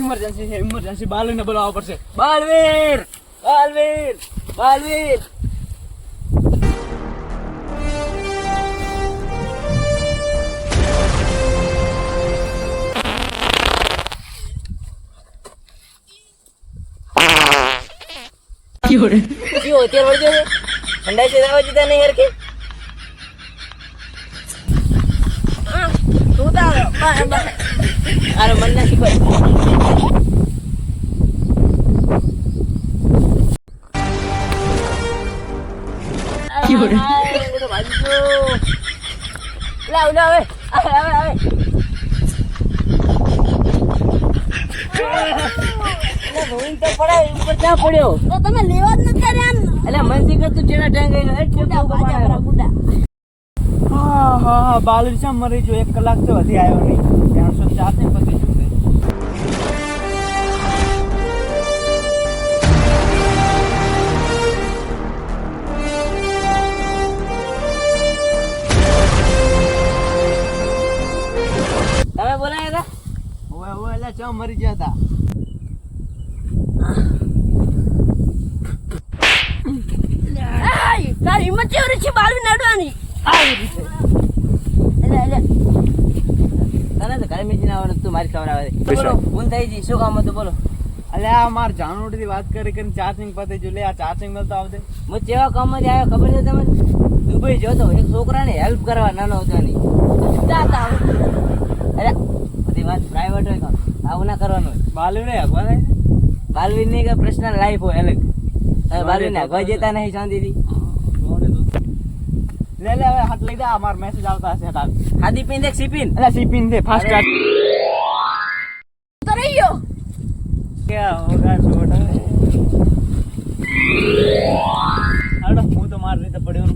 Emergency છે, emergency. બાલવીરને બોલાવવા પડશે. બાલવીર, બાલવીર, બાલવીર. क्यों होती है वर्जो है ठंडा से दवा जीता नहीं यार के तू ता अरे मन ना सिखो क्यों रे तो भाजो ला उला आवे आवे રોઈન તો પડે ઉપર ક્યાં પડ્યો તો તમે લેવા જ ન કર્યા એટલે મનસી કર તું ચેડા ટાંગાઈ નો છોટા બાજા બુડા હા બાલવીર શા મરી જો 1 કલાક તો હજી આવ્યો નહીં. 304 ને પતી ગયું. તમે બોલાયા હતા ઓય એટલે ચા મરી ગયા હતા. તારી હિંમત કેવી છે બાલવી નાડવાની આવી રીતે એટલે તને તો ઘરે મેજી ના આવડે તું મારી ખબર આવે બોલો ભૂલ થઈ જી શું કામ હતું બોલો અલ્યા માર જાનોડી વાત કરી ચાર્જિંગ પતે જો લે આ ચાર્જિંગ મળતો આવતે હું જેવા કામમાં જ આવ્યો ખબર છે તમને દુબઈ જોતો એક છોકરાને હેલ્પ કરવા નાનો હતો ની જાતા અરે બધી વાત પ્રાઇવેટ હોય કામ આવું ના કરવાનું હોય બાલવીર હગવા થાય બાલવીર ની કે પર્સનલ લાઈફ હોય અલગ બાલવીર ને હગવા જતા નહીં શાંતિથી લે લે હવે હાથ લઈ જા માર મેસેજ આવતા હશે હાથ ખાદી પીન દેખ સીપીન અલ્યા સીપિન દે ફાસ્ટ ચાર્જ તો રહી ગયો क्या होगा छोटा હાડો હું તો માર રીતે પડ્યો